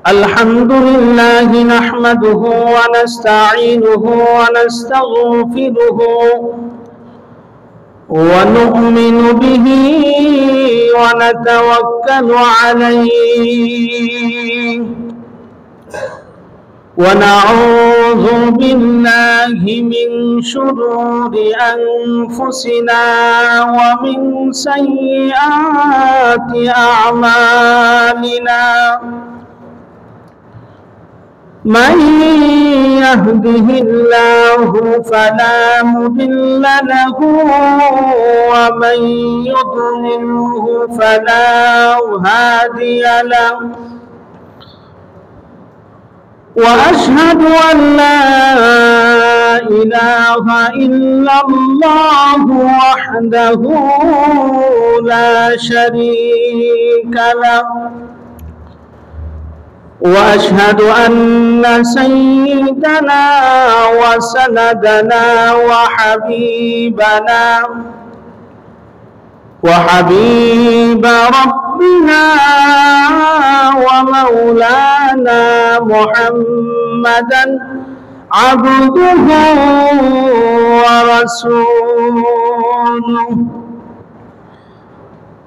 الحمد لله نحمده ونستعينه ونستغفره ونؤمن به ونتوكل عليه ونعوذ بالله من شرور أنفسنا ومن سيئات أعمالنا من يهده الله فلا مضل له ومن يضلله فلا هادي له وأشهد أن لا إله إلا الله وحده لا شريك له وأشهد أن سيدنا وسندنا وحبيب ربنا ومولانا محمدا عبده ورسوله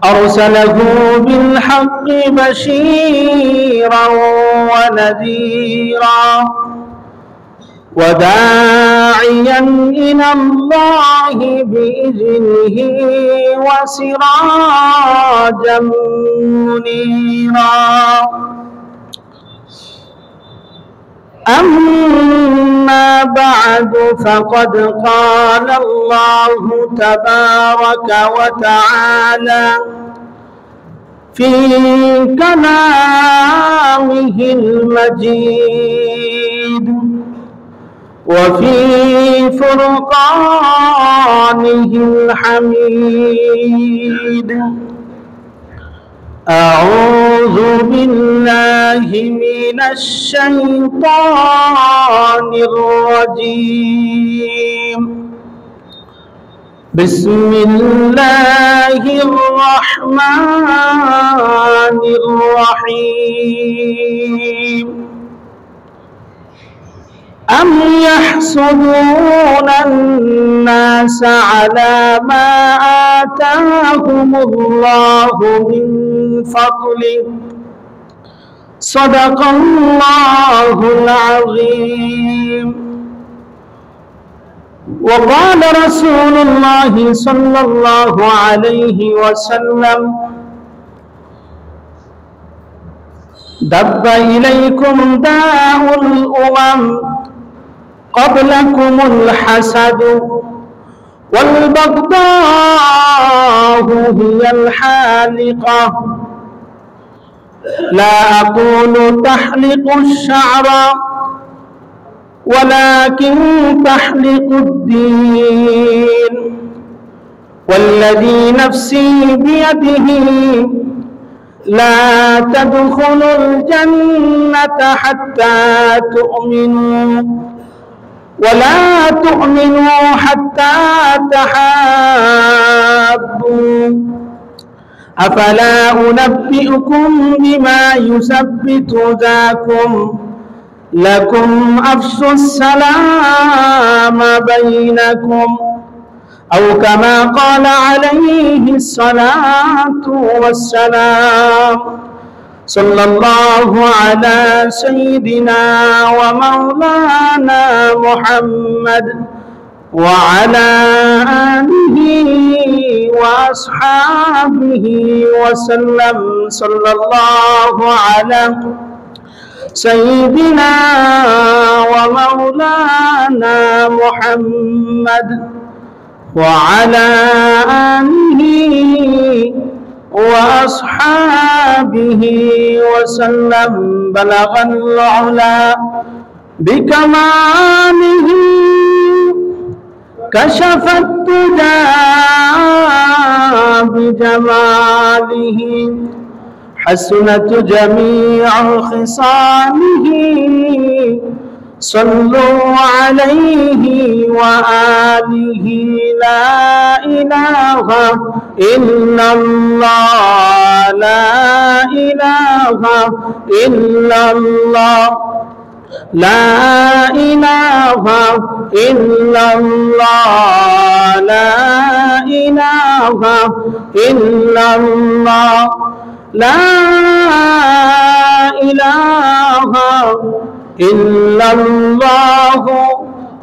أرسله بالحق بشيرا ونذيرا وداعيا إلى الله بإذنه وسراجا منيرا أما بعد فقد قال الله تبارك وتعالى في كلامه المجيد وفي فرقانه الحميد أعوذ بالله من الشيطان الرجيم بسم الله الرحمن الرحيم أم يحسدون الناس على ما آتاهم الله من فضله صدق الله العظيم وقال رسول الله صلى الله عليه وسلم دب إليكم داء الأمم قبلكم الحسد والبغضاء هي الحالقة لا أقول تحلق الشعر ولكن تحلق الدين والذي نفسي بيده لا تدخلوا الجنة حتى تؤمنوا ولا تؤمنوا حتى تحابوا أفلا أنبئكم بما يثبت ذاكم لكم أفشوا السلام بينكم أو كما قال عليه الصلاة والسلام صلى الله على سيدنا ومولانا محمد وعلى آله وأصحابه وسلم صلى الله على سيدنا ومولانا محمد وعلى آله وأصحابه وسلم بلغ العلا بكماله كشف الدجى بجماله حسنت جميع خصاله صلوا عليه وآله لا إله ইল্লাল্লাহ লা ইলাহা ইল্লাল্লাহ লা ইলাহা ইল্লাল্লাহ লা ইলাহা ইল্লাল্লাহ লা ইলাহা ইল্লাল্লাহ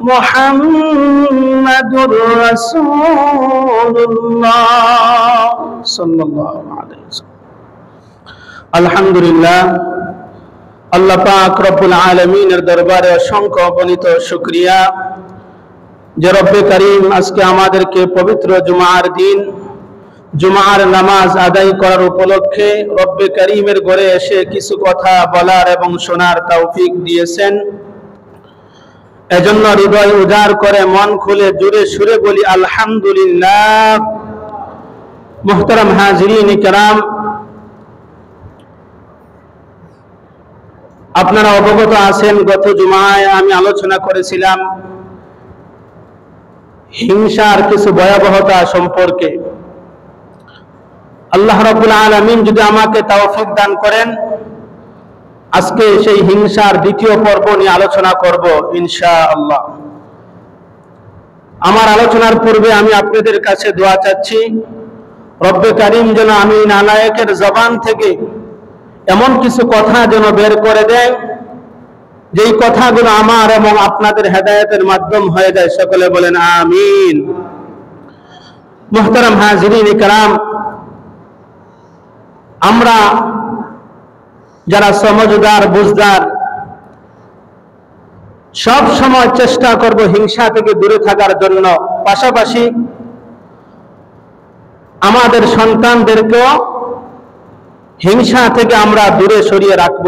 মুহাম্মাদুর রাসূলুল্লাহ সাল্লাল্লাহু আলাইহি ওয়াসাল্লাম। আলহামদুলিল্লাহ, আল্লাহ পাক রব্বুল আলামিনের দরবারে অসংখ্য অগণিত শুকরিয়া যে রব্বে করিম আজকে আমাদেরকে পবিত্র জুমার দিন জুমার নামাজ আদায় করার উপলক্ষে রব্বে করিমের ঘরে এসে কিছু কথা বলার এবং শোনার তৌফিক দিয়েছেন। এজন্য হৃদয় উজাড় করে মন খুলে জুড়ে সুরে বলি আলহামদুলিল্লাহ। মুহতারাম হাজিরিন কিরাম, আপনারা অবগত আছেন গত জুমায় আমি আলোচনা করেছিলাম হিংসার কিছু ভয়াবহতা সম্পর্কে। আল্লাহ রাব্বুল আলামিন যদি আমাকে তৌফিক দান করেন, আজকে সেই হিংসার দ্বিতীয় পর্ব নিয়ে আলোচনা করব ইনশাআল্লাহ। আমার আলোচনার পূর্বে আমি আপনাদের কাছে দোয়া চাচ্ছি, রব্বে কারীম যেন আমি নালায়েকের জবান থেকে এমন কিছু কথা যেন বের করে দেয় যেই কথাগুলো আমার এবং আপনাদের হেদায়েতের মাধ্যম হয়ে যায়। সকলে বলেন আমিন। মুহতারাম হাজিরিন কিরাম, আমরা যারা সমঝদার বুঝদার সব সময় চেষ্টা করব হিংসা থেকে দূরে থাকার জন্য, পাশাপাশি আমাদের সন্তানদেরকেও হিংসা থেকে আমরা দূরে সরিয়ে রাখব।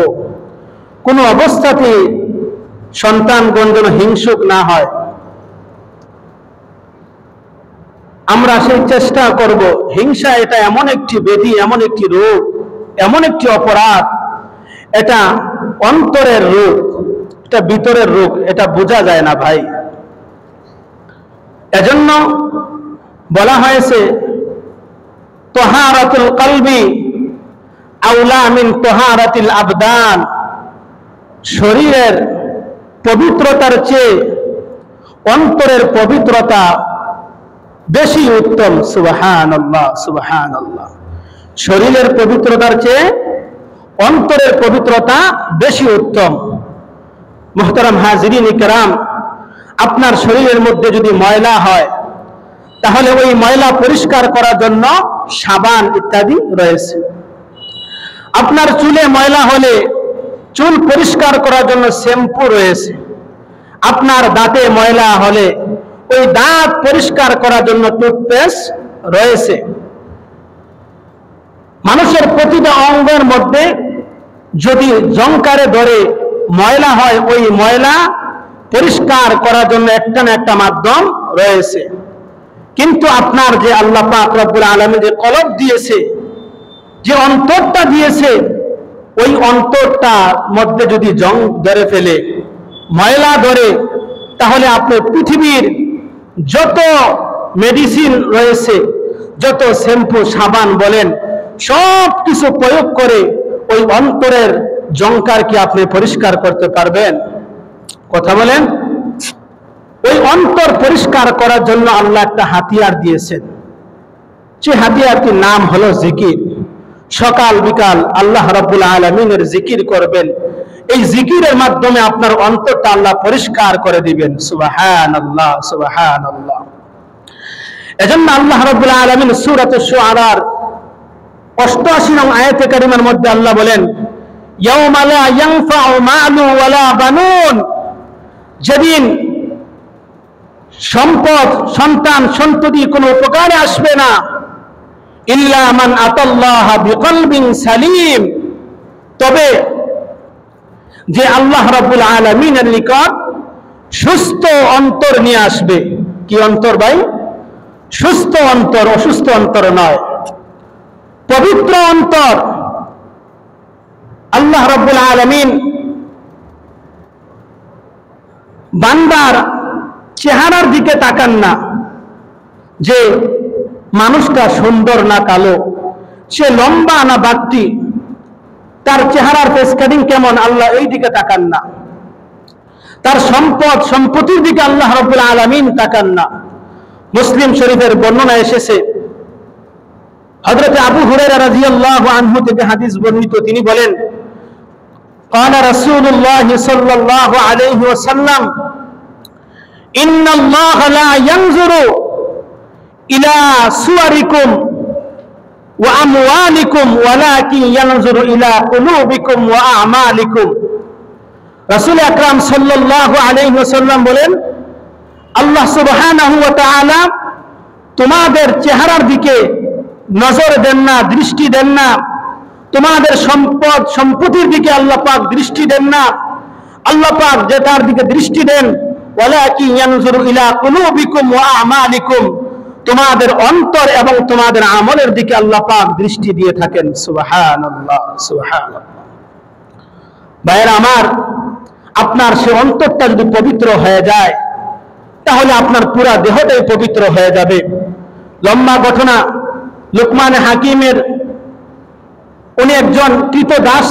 কোনো অবস্থাতেই সন্তানগণ যেন হিংসুক না হয়, আমরা সেই চেষ্টা করব। হিংসা এটা এমন একটি ব্যাধি, এমন একটি রোগ, এমন একটি অপরাধ, এটা অন্তরের রোগ, এটা ভিতরের রোগ, এটা বোঝা যায় না ভাই। এজন্য বলা হয়েছে তাহারাতুল কলবি আউলা মিন তাহারাতিল আবদান, শরীরের পবিত্রতার চেয়ে অন্তরের পবিত্রতা বেশি উত্তম। সুবহানাল্লাহ সুবহানাল্লাহ। শরীরের পবিত্রতার চেয়ে অন্তরের পবিত্রতা বেশি উত্তম। মুহতারাম হাজিরিন কিরাম, আপনার শরীরের মধ্যে যদি ময়লা হয় তাহলে ওই ময়লা পরিষ্কার করার জন্য সাবান ইত্যাদি রয়েছে। আপনার চুলে ময়লা হলে চুল পরিষ্কার করার জন্য শ্যাম্পু রয়েছে। আপনার দাঁতে ময়লা হলে ওই দাঁত পরিষ্কার করার জন্য টুথপেস্ট রয়েছে। মানুষের প্রতিটা অঙ্গের মধ্যে যদি জংকারে ধরে ময়লা হয়, ওই ময়লা পরিষ্কার করার জন্য একটা না একটা মাধ্যম রয়েছে। কিন্তু আপনার যে আল্লাহ পাক রব্বুল আলামিন যে কলব দিয়েছে, যে অন্তরটা দিয়েছে, ওই অন্তরটার মধ্যে যদি জং ধরে ফেলে, ময়লা ধরে, তাহলে আপনি পৃথিবীর যত মেডিসিন রয়েছে, যত শ্যাম্পু সাবান বলেন, সব কিছু প্রয়োগ করে ওই অন্তরের জংকার কি আপনি পরিষ্কার করতে পারবেন? কথা বলেন। ওই অন্তর পরিষ্কার করার জন্য আল্লাহ একটা হাতিয়ার দিয়েছেন। যে হাতিয়ারটির নাম হলো জিকির। সকাল বিকাল আল্লাহ রাব্বুল আলামিনের জিকির করবেন। এই জিকিরের মাধ্যমে আপনার অন্তরটা আল্লাহ পরিষ্কার করে দিবেন। সুবহানাল্লাহ সুবহানাল্লাহ। এজন্য আল্লাহ রাব্বুল আলামিন সূরাত আশ-শুআরার 88 নং আয়াতে কারিমার মধ্যে আল্লাহ বলেন, ইয়াউমা লা ইয়ানফাউ মালু ওয়ালা বানুন, যেদিন সম্পদ, সন্তান, সন্ততি কোনো উপকারে আসবে না, ইল্লা মান আতাল্লাহ বিকলবিন সালিম, তবে যে আল্লাহ রাব্বুল আলামিনের নিকট সুস্থ অন্তর নিয়ে আসবে। কি অন্তর ভাই? সুস্থ অন্তর, অসুস্থ অন্তর নয়, পবিত্র অন্তর। আল্লাহ রাব্বুল আলামিন বান্দার চেহারার দিকে তাকান না, যে মানুষটা সুন্দর না কালো, সে লম্বা না বাট্টি, তার চেহারার ফেস কাটিং কেমন, আল্লাহ এই দিকে তাকান না। তার সম্পদ সম্পত্তির দিকে আল্লাহ রাব্বুল আলামিন তাকান না। মুসলিম শরীফের বর্ণনা এসেছে, হযরত আবু হুরায়রা রাদিয়াল্লাহু আনহু থেকে হাদিস বর্ণিত, তিনি বলেন, قال رسول الله صلى الله عليه وسلم إن الله لا ينظر إلى صوركم وأموالكم ولكن ينظر إلى قلوبكم وأعمالكم। রাসূল আকরাম সাল্লাল্লাহু আলাইহি ওয়াসাল্লাম বলেন, আল্লাহ সুবহানাহু ওয়া তাআলা তোমাদের চেহারার দিকে নজর দেন না, দৃষ্টি দেন না, তোমাদের সম্পদ সম্পত্তির দিকে আল্লাহ পাক দৃষ্টি দেন না। আল্লাহ পাক যে তার দিকে দৃষ্টি দেন, ওয়ালাকিন ইয়ানজুরু ইলা কুলুবিকুম ওয়া আমালিকুম, তোমাদের অন্তর এবং তোমাদের আমলের দিকে আল্লাহ পাক দৃষ্টি দিয়ে থাকেন। সুবহানাল্লাহ, সুবহানাল্লাহ। ভাইরা আমার, আপনার সে অন্তরটা যদি পবিত্র হয়ে যায়, তাহলে আপনার পুরা দেহটাই পবিত্র হয়ে যাবে। লম্বা ঘটনা, লুকমান হাকিমের, উনি একজন কৃতদাস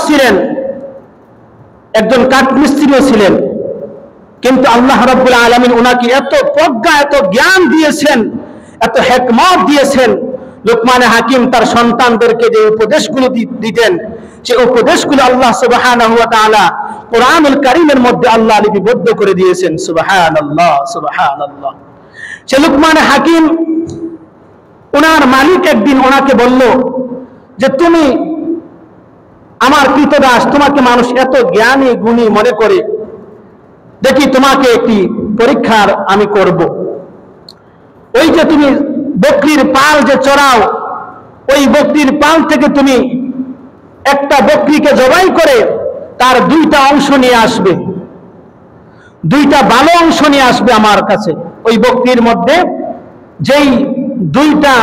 ছিলেন, একজন কাঠমিস্ত্রিও ছিলেন, কিন্তু আল্লাহ রাব্বুল আলামিন ওনাকে এত প্রজ্ঞা, এত জ্ঞান দিয়েছেন, এত হিকমত দিয়েছেন। লুকমান হাকিম তার সন্তানদেরকে যে উপদেশগুলো দিতেন, সেই উপদেশগুলো আল্লাহ সুবহানাহু ওয়া তাআলা কোরআনুল কারীমের মধ্যে আল্লাহ লিপিবদ্ধ করে দিয়েছেন। সুবহানাল্লাহ, সুবহানাল্লাহ। সে লুকমান হাকিম, ওনার মালিক একদিন ওনাকে বলল যে, তুমি আমার কৃতদাস, তোমাকে মানুষ এত জ্ঞানী গুণী মনে করে, দেখি তোমাকে একটি পরীক্ষার আমি করব। ওই যে তুমি বকরির পাল যে চড়াও, ওই বকরির পাল থেকে তুমি একটা বকরিকে জবাই করে তার দুইটা অংশ নিয়ে আসবে, দুইটা ভালো অংশ নিয়ে আসবে আমার কাছে। ওই বকরির মধ্যে যেই দুইটা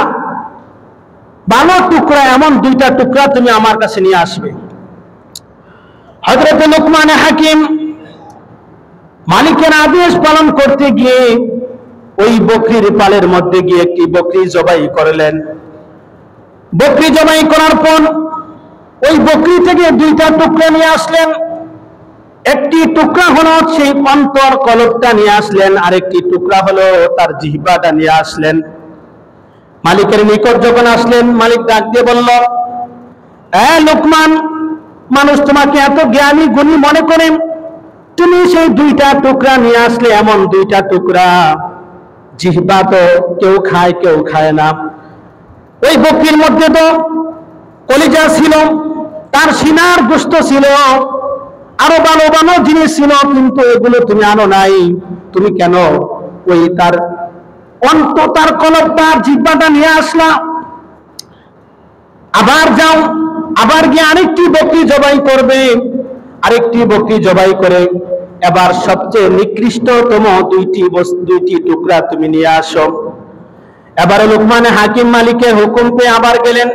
ভালো টুকরা, এমন দুইটা টুকরা তুমি আমার কাছে নিয়ে আসবে। হযরত লুকমান হাকিম মালিকের আদেশ পালন করতে গিয়ে ওই বকরির পালের মধ্যে গিয়ে একটি বকরি জবাই করলেন। বকরি জবাই করার পর ওই বকরি থেকে দুইটা টুকরা নিয়ে আসলেন। একটি টুকরা হলো সেই অন্তর কলবটা নিয়ে আসলেন, আরেকটি টুকরা হলো তার জিহ্বাটা নিয়ে আসলেন। মালিকের নিকট যখন আসলেন, মালিক ডাক দিয়ে বলল, লুকমান, মানুষ তোমাকে এত জ্ঞানী গুণী মনে করে, তুমি সেই দুইটা টুকরা নিয়ে আসলে, এমন দুইটা টুকরা জিহ্বা তো কেউ খায়, কেউ খায় না। ওই বকরির মধ্যে তো কলিজা ছিল, তার সিনার গোশত ছিল, আরো ভালো ভালো জিনিস ছিল, কিন্তু এগুলো তুমি আনো নাই। তুমি কেন ওই তার তার কলবটা, জিহ্বাটা নিয়ে আসলা? আবার যাও, আবার গিয়ে আরেকটি বকরি জবাই করবে, আরেকটি বকরি জবাই করে এবার সবচেয়ে নিকৃষ্টতম দুইটি টুকরা তুমি নিয়ে আসো। এবারে লুকমান হাকিম মালিকের হুকুম পেয়ে আবার গেলেন,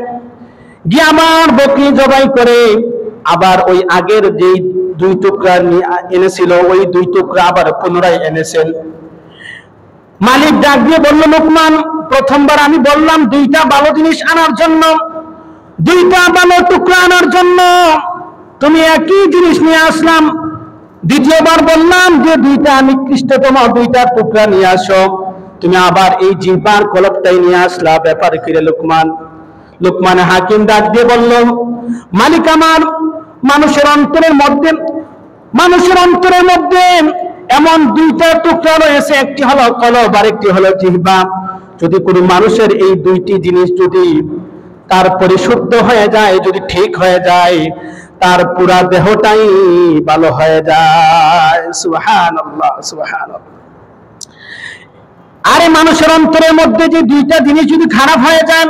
গিয়ে আমার বকরি জবাই করে আবার ওই আগের যেই দুই টুকরা এনেছিল, ওই দুই টুকরা আবার পুনরায় এনেছেন। মালিক ডাক দিয়ে বলল, লুকমান, প্রথমবার আমি বললাম দুইটা ভালো জিনিস আনার জন্য, দুইটা ভালো টুকরা আনার জন্য, তুমি একই জিনিস নিয়ে আসলাম। দ্বিতীয়বার বললাম যে দুইটা নিকৃষ্টতম দুইটা টুকরা নিয়ে আসো, তুমি আবার এই জিহ্বার কলবটাই নিয়ে আসলা। ব্যাপার কিরে লুকমান? লুকমান হাকিম ডাক দিয়ে বলল, মালিক আমার, মানুষের অন্তরের মধ্যে এমন দুইটা টুকরা রয়েছে, একটি হলো কলব, আরেকটি হলো জিহ্বা। যদি কোনো মানুষের এই দুইটি জিনিস যদি তার পরিশুদ্ধ হয়ে যায়, যদি ঠিক হয়ে যায়, তার পুরা দেহটাই ভালো হয়ে যায়। সুবহানাল্লাহ, সুবহানাল্লাহ। আরে মানুষের অন্তরের মধ্যে যে দুইটা জিনিস যদি খারাপ হয়ে যায়,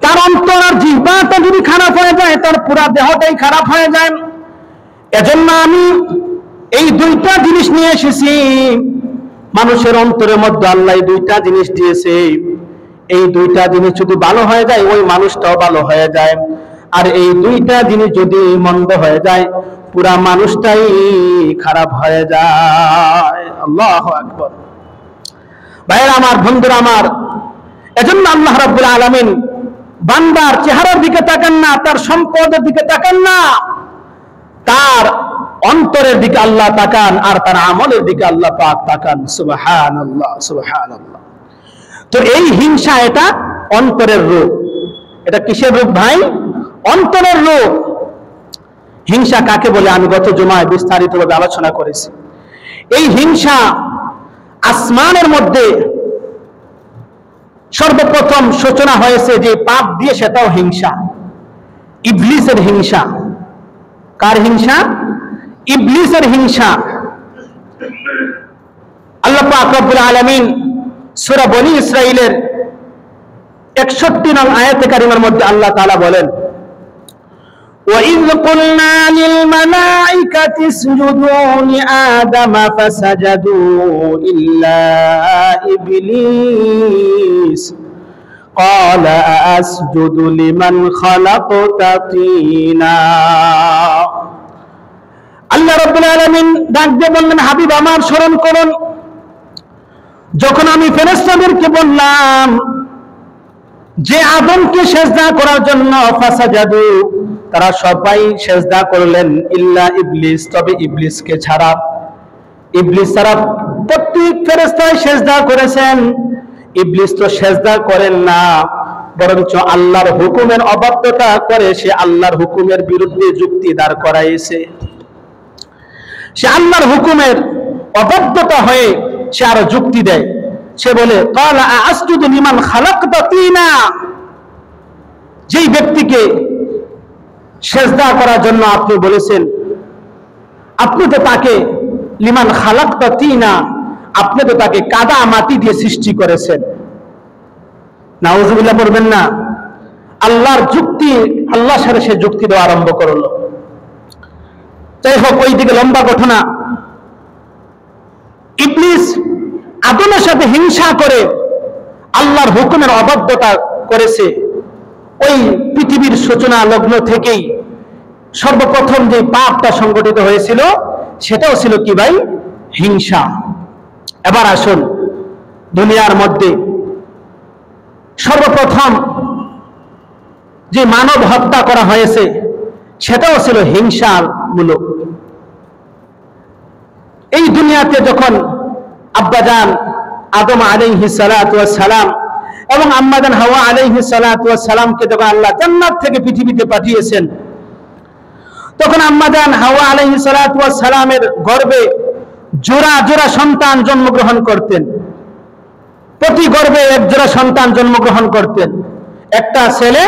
তার অন্তর আর জিহ্বাটা যদি খারাপ হয়ে যায়, তার পুরা দেহটাই খারাপ হয়ে যায়। এজন্য আমি এই দুইটা জিনিস নিয়ে এসেছি। মানুষের অন্তরের মধ্যে আল্লাহ দুইটা জিনিস দিয়েছে, এই দুইটা জিনিস যদি ভালো হয়ে যায়, ওই মানুষটাও ভালো হয়ে যায়। আর এই দুইটা জিনিস যদি মন্দ হয়ে যায়, পুরা মানুষটাই খারাপ হয়ে যায়। আল্লাহু আকবার। ভাইয়েরা আমার, বন্ধুরা আমার, এজন্য আল্লাহ রাব্বুল আলামিন বান্দার চেহারার দিকে তাকান না, তার সম্পদের দিকে তাকান না, তার অন্তরের দিকে আল্লাহ তাকান, আর তার আমলের দিকে আল্লাহ পাক তাকান। সুবহানাল্লাহ, সুবহানাল্লাহ। তো এই হিংসা, এটা অন্তরের রূপ। এটা কিসের রূপ ভাই? অন্তরের রূপ। হিংসা কাকে বলে আমি গত জুমায় বিস্তারিতভাবে আলোচনা করেছি। এই হিংসা আসমানের মধ্যে সর্বপ্রথম সূচনা হয়েছে যে পাপ দিয়ে, সেটাও হিংসা, ইবলিসের হিংসা। কার হিংসা? ইবলিসের হিংসা। আল্লাহ পাক রব্বুল আলামিন সূরা বনী ইসরাঈলের 61 নং আয়াতে কারিমার মধ্যে আল্লাহ তাআলা বলেন, وَإِذْ قُلْنَا لِلْمَلَائِكَةِ اسْجُدُوا لِآدَمَ فَسَجَدُوا إِلَّا إِبْلِيسَ قَالَ أَأَسْجُدُ لِمَنْ خَلَقْتَ طِينًا। আল্লাহ রাব্বুল আলামিন ডাক দিয়ে বললেন, হাবিব আমার স্মরণ করুন, যখন আমি ফেরেশতাদেরকে বললাম যে আদমকে সিজদা করার জন্য, ফাসাজাদু, তারা সবাই সিজদা করলেন, ইল্লা ইবলিস, তবে ইবলিসকে ছাড়া। ইবলিস ছাড়া প্রত্যেক ফেরেশতাই সিজদা করেছেন, ইবলিস তো সিজদা করেন না, বরঞ্চ আল্লাহর হুকুমের অবাধ্যতা করে সে আল্লাহর হুকুমের বিরুদ্ধে যুক্তি দাঁড় করাইছে। সে আল্লাহর হুকুমের অবাধ্যতা হয়ে সে আরো যুক্তি দেয়। সে বলে, ক্বালা আসজুদু লিমান খালাকতা তিনা, যেই ব্যক্তিকে সিজদা করার জন্য আপনি বলেছেন, আপনি তো তাকে লিমান খালাকতা তিনা, আপনি তো তাকে কাদা মাটি দিয়ে সৃষ্টি করেছেন। নাউযুবিল্লাহ পড়বেন না। আল্লাহর যুক্তি, আল্লাহর সাথে সে যুক্তি দেওয়া আরম্ভ করলো। যাই হোক, ওই দিকে লম্বা ঘটনা। ইবলিস আদমের সাথে হিংসা করে আল্লাহর হুকুমের অবাধ্যতা করেছে। ওই পৃথিবীর সূচনা লগ্ন থেকেই সর্বপ্রথম যে পাপটা সংগঠিত হয়েছিল, সেটাও ছিল কি ভাই? হিংসা। এবার আসুন, দুনিয়ার মধ্যে সর্বপ্রথম যে মানব হত্যা করা হয়েছে, সেটাও ছিল হিংসার মূলক। এই দুনিয়াতে যখন আব্বাজান আদম আলাইহিস সালাতু ওয়াস সালাম এবং আম্মাজান হাওয়া আলাইহিস সালাতু ওয়াস সালামকে যখন আল্লাহ জান্নাত থেকে পৃথিবীতে পাঠিয়েছেন, তখন আম্মাজান হাওয়া আলাইহিস সালাতু ওয়াস সালামের গর্ভে জোড়া জোড়া সন্তান জন্মগ্রহণ করতেন। প্রতি গর্ভে এক জোড়া সন্তান জন্মগ্রহণ করতেন, একটা ছেলে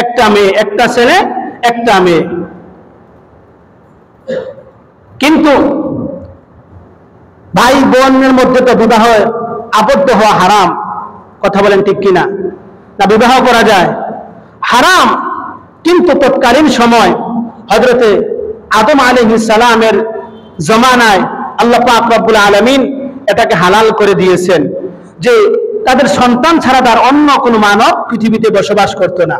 একটা মেয়ে, একটা ছেলে একটা মেয়ে। কিন্তু ভাই বোনের মধ্যে তো বিবাহ আবদ্ধ হওয়া হারাম। কথা বলেন ঠিক কিনা? না, বিবাহ করা যায়, হারাম। কিন্তু তৎকালীন সময় হযরতে আদম আলাইহিস সালামের জমানায় আল্লাহ পাক রব্বুল আলামিন এটাকে হালাল করে দিয়েছেন যে তাদের সন্তান ছাড়া তার অন্য কোনো মানব পৃথিবীতে বসবাস করত না।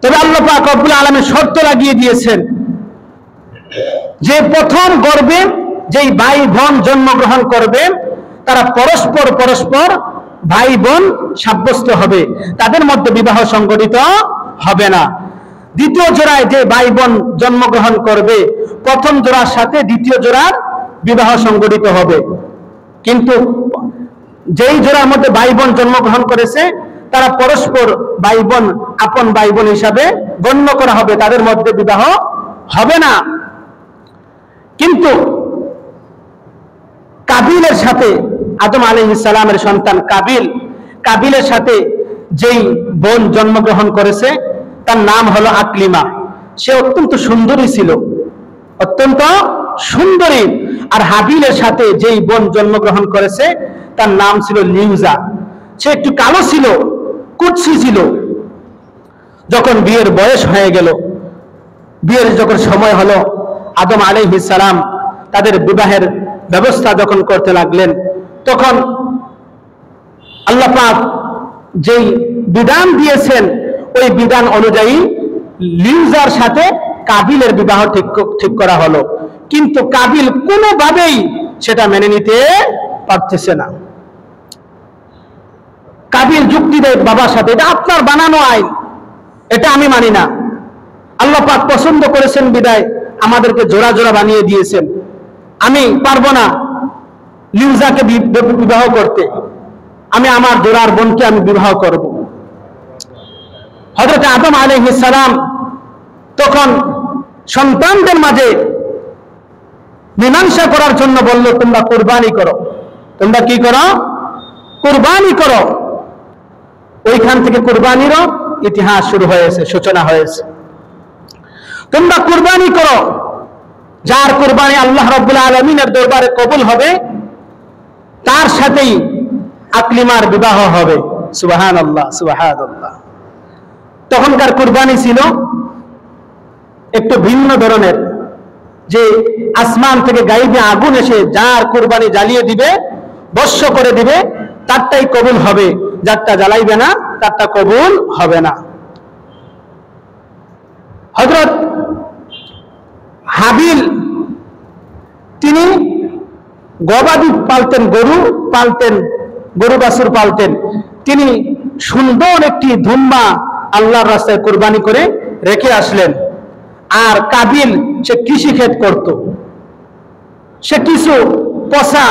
তবে আল্লাহ পাক রব্বুল আলামিন শর্ত লাগিয়ে দিয়েছেন যে প্রথম গর্ভে যেই ভাই বোন জন্মগ্রহণ করবে, তারা পরস্পর পরস্পর ভাই বোন সাব্যস্ত হবে, তাদের মধ্যে বিবাহ সংগঠিত হবে না। দ্বিতীয় জোড়ায় যে ভাই বোন জন্মগ্রহণ করবে, প্রথম জোড়ার সাথে দ্বিতীয় জোড়ার বিবাহ সংগঠিত হবে। কিন্তু যেই জোড়ার মধ্যে ভাই বোন জন্মগ্রহণ করেছে, তারা পরস্পর ভাই বোন, আপন ভাই বোন হিসাবে গণ্য করা হবে, তাদের মধ্যে বিবাহ হবে না। কিন্তু কাবিলের সাথে, আদম আলাইহিস সালামের সন্তান কাবিলের সাথে যেই বোন জন্মগ্রহণ করেছে, তার নাম হলো আকলিমা। সে অত্যন্ত সুন্দরী ছিল, অত্যন্ত সুন্দরী। আর হাবিলের সাথে যেই বোন জন্মগ্রহণ করেছে, তার নাম ছিল লিউজা। সে একটু কালো ছিল, কুৎসি ছিল। যখন বিয়ের বয়স হয়ে গেল, বিয়ের যখন সময় হলো, আদম আলাইহিস সালাম তাদের বিবাহের ব্যবস্থা যখন করতে লাগলেন, তখন আল্লাহ পাক যেই বিধান দিয়েছেন, ওই বিধান অনুযায়ী লিউজার সাথে কাবিলের বিবাহ ঠিক করা হলো। কিন্তু কাবিল কোনোভাবেই সেটা মেনে নিতে পারতেছে না। কাবিল যুক্তি দেয় বাবার সাথে, এটা আপনার বানানো আইন, এটা আমি মানি না। আল্লাহ পাক পছন্দ করেছেন বিদায় আমাদেরকে জোড়া জোড়া বানিয়ে দিয়েছেন, আমি পারবো না লিউজাকে বিবাহ করতে, আমি আমার জোড়ার বোনকে আমি বিবাহ করব। হযরত আদম আলাইহিস সালাম তখন সন্তানদের মাঝে মীমাংসা করার জন্য বলল, তোমরা কুরবানি করো, তোমরা কি করো? কুরবানি করো। ওইখান থেকে কুরবানিরও ইতিহাস শুরু হয়েছে, সূচনা হয়েছে। তোমরা কুরবানি করো, যার কুরবানি আল্লাহ রাব্বুল আলামিনের দরবারে কবুল হবে তার সাথেই আকলিমার বিবাহ হবে। সুবহানাল্লাহ, সুবহানাল্লাহ। তখনকার কুরবানি ছিল একটু ভিন্ন ধরনের, যে আসমান থেকে গায়েবী আগুন এসে যার কুরবানি জ্বালিয়ে দিবে, বর্ষ করে দিবে, তারটাই কবুল হবে, যারটা জ্বালাইবে না তারটা কবুল হবে না। হযরত হাবিল তিনি গবাদি পালতেন, গরু পালতেন, গরু বাছুর পালতেন। তিনি সুন্দর একটি দুম্বা আল্লাহর রাস্তায় কুরবানি করে রেখে আসলেন। আর কাবিল সে কৃষি ক্ষেত করত, সে কিছু পচা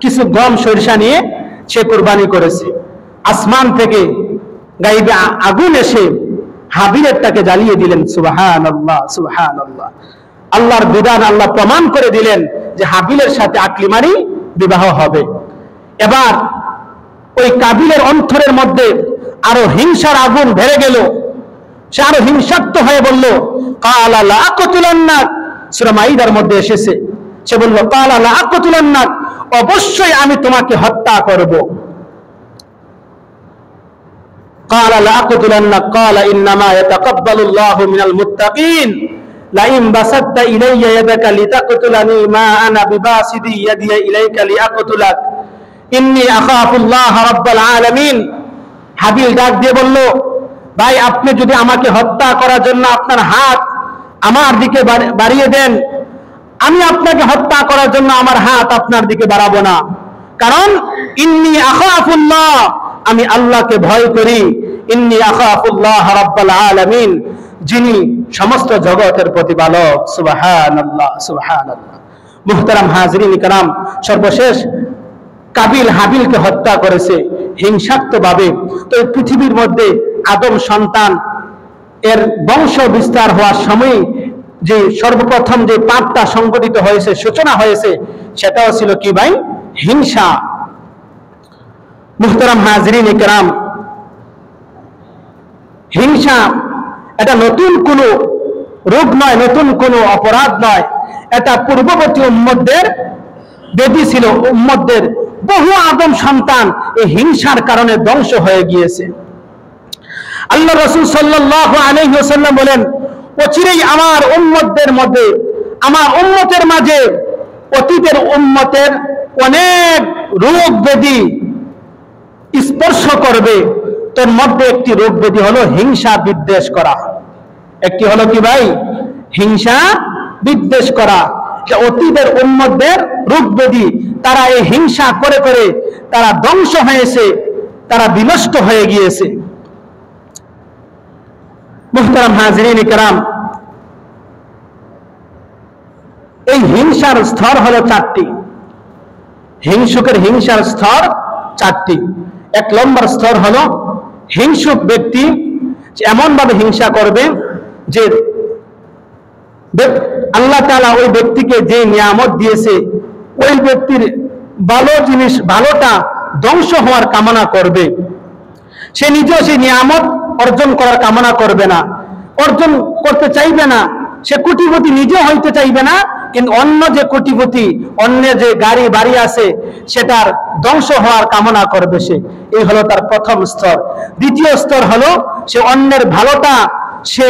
কিছু গম সরিষা নিয়ে সে কুরবানি করেছে। আসমান থেকে গায়েবী আগুন এসে হাবিলেরটাকে জ্বালিয়ে দিলেন। সুবহানাল্লাহ, সুবহানাল্লাহ। আল্লাহর বিধান আল্লাহ প্রমাণ করে দিলেন যে হাবিলের সাথে আকলিমারই বিবাহ হবে। এবার ওই কাবিলের অন্তরের মধ্যে আরো হিংসার আগুন ধরে গেল, সে আরো হিংসাত্ম হয়ে বলল, ক্বালা লা আকতুলান্নাক, সূরা মাইদার মধ্যে এসেছে, সে বলল ক্বালা লা আকতুলান্নাক, অবশ্যই আমি তোমাকে হত্যা করব। ক্বালা লা আকতুলান্নাক ক্বালা ইন্নামা ইয়াতাকাব্বালুল্লাহু মিনাল মুত্তাকিন লাইন বাসাত্তা ইলাইয়া ইয়াদাকা লিতাকতুলানি মা আনা বিবাসিদি ইয়াদিয়া ইলাইকা লিআকতুলাক ইন্নী আখাফুল্লাহ রাব্বাল আলামিন। হাবিল ডাক দিয়ে বলল, ভাই আপনি যদি আমাকে হত্যা করার জন্য আপনার হাত আমার দিকে বাড়িয়ে দেন, আমি আপনাকে হত্যা করার জন্য আমার হাত আপনার দিকে বাড়াবো না, কারণ ইন্নী আখাফুল্লাহ, আমি আল্লাহকে ভয় করি। ইন্নী আখাফুল্লাহ রাব্বাল আলামিন, যিনি সমস্ত জগতের প্রতিপালক। সুবহানাল্লাহ, সুবহানাল্লাহ। মুহতারাম হাজিরিন ইকরাম, সর্বশেষ কাবিল হাবিলকে হত্যা করেছে হিংসাত্মকভাবে। তো এই পৃথিবীর মধ্যে আদম সন্তান এর বংশ বিস্তার হওয়ার সময় যে সর্বপ্রথম যে পাপটা সংঘটিত হয়েছে, সূচনা হয়েছে, সেটাও ছিল কি ভাই? হিংসা। মুহতারাম হাজিরিন ইকরাম, হিংসা এটা নতুন কোনো রোগ নয়, নতুন কোনো অপরাধ নয়, এটা পূর্ববর্তী উম্মতদের বেদি ছিল। উম্মতদের বহু আদম সন্তান এই হিংসার কারণে ধ্বংস হয়ে গিয়েছে। আল্লাহ রাসূল সাল্লাল্লাহু আলাইহি ওয়াসাল্লাম বলেন, অচিরেই আমার উম্মতদের মধ্যে, আমার উম্মতের মাঝে অতীতের উম্মতের অনেক রোগ ব্যাধি স্পর্শ করবে। তোর মধ্যে একটি রোগ ব্যাধি হলো হিংসা বিদ্বেষ করা। একটি হলো কি ভাই? হিংসা বিদ্বেষ করা। অতীতের উম্মতদের রোগ ব্যাধি, তারা এই হিংসা করে করে তারা ধ্বংস হয়েছে, তারা বিনষ্ট হয়ে গিয়েছে। মুহতারাম হাজিরিন ইকরাম, এই হিংসার স্তর হলো চারটি। হিংসুকের হিংসার স্তর চারটি। এক নম্বর স্তর হলো হিংসুক ব্যক্তি এমন ভাবে হিংসা করবে যে আল্লাহ তাআলা ওই ব্যক্তিকে যে নিয়ামত দিয়েছে, ওই ব্যক্তির ভালো জিনিস, ভালোটা ধ্বংস হওয়ার কামনা করবে। সে নিজেও সেই নিয়ামত অর্জন করার কামনা করবে না, অর্জন করতে চাইবে না। সে কোটিপতি নিজেও হইতে চাইবে না, কিন্তু অন্য যে কোটিপতি, অন্য যে গাড়ি বাড়ি আছে, সেটার ধ্বংস হওয়ার কামনা করবে সে। এই হলো তার প্রথম স্তর। দ্বিতীয় স্তর হলো সে অন্যের ভালোটা সে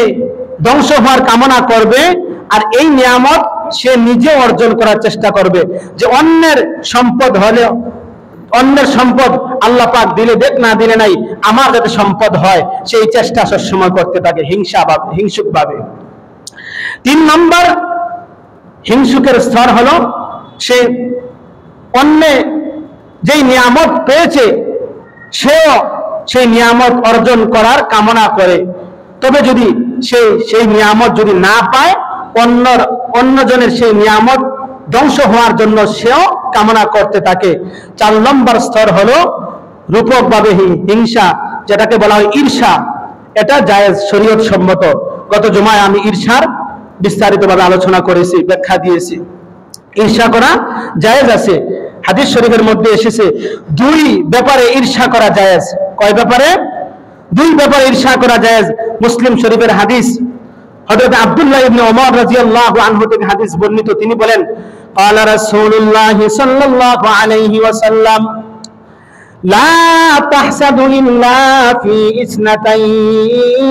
ধ্বংস হওয়ার কামনা করবে, আর এই নিয়ামত সে নিজে অর্জন করার চেষ্টা করবে। যে অন্যের সম্পদ হলে, অন্যের সম্পদ আল্লাহ পাক দিলে দেখ, না দিলে নাই, আমার যাতে সম্পদ হয়, সেই চেষ্টা সবসময় করতে থাকে হিংসুক ভাবে। 3 নম্বর হিংসুকের স্তর হলো সে অন্য যেই নিয়ামত পেয়েছে সেও সেই নিয়ামত অর্জন করার কামনা করে, তবে যদি সেই নিয়ামত যদি না পায়, অন্যজনের সেই নিয়ামত ধ্বংস হওয়ার জন্য সেও কামনা করতে থাকে। 4 নম্বর স্তর হলো রূপকভাবে হিংসা, যেটাকে বলা হয় ঈর্ষা। এটা জায়েজ, শরীয়ত সম্মত। গত জুমায় আমি ঈর্ষার বিস্তারিতভাবে আলোচনা করেছি, ব্যাখ্যা দিয়েছি। ঈর্ষা করা জায়েজ আছে। হাদিস শরীফের মধ্যে এসেছে 2 ব্যাপারে ঈর্ষা করা জায়েজ। কয় ব্যাপারে? 2 ব্যাপারে ঈর্ষা করা জায়েজ। মুসলিম শরীফের হাদিস, হযরত আব্দুল্লাহ ইবনে ওমর রাদিয়াল্লাহু আনহু থেকে হাদিস বর্ণিত। তিনি বলেন, ক্বালা রাসূলুল্লাহ সাল্লাল্লাহু আলাইহি ওয়াসাল্লাম, লা তাহসাদু ইল্লা ফি ইসনাতাইন,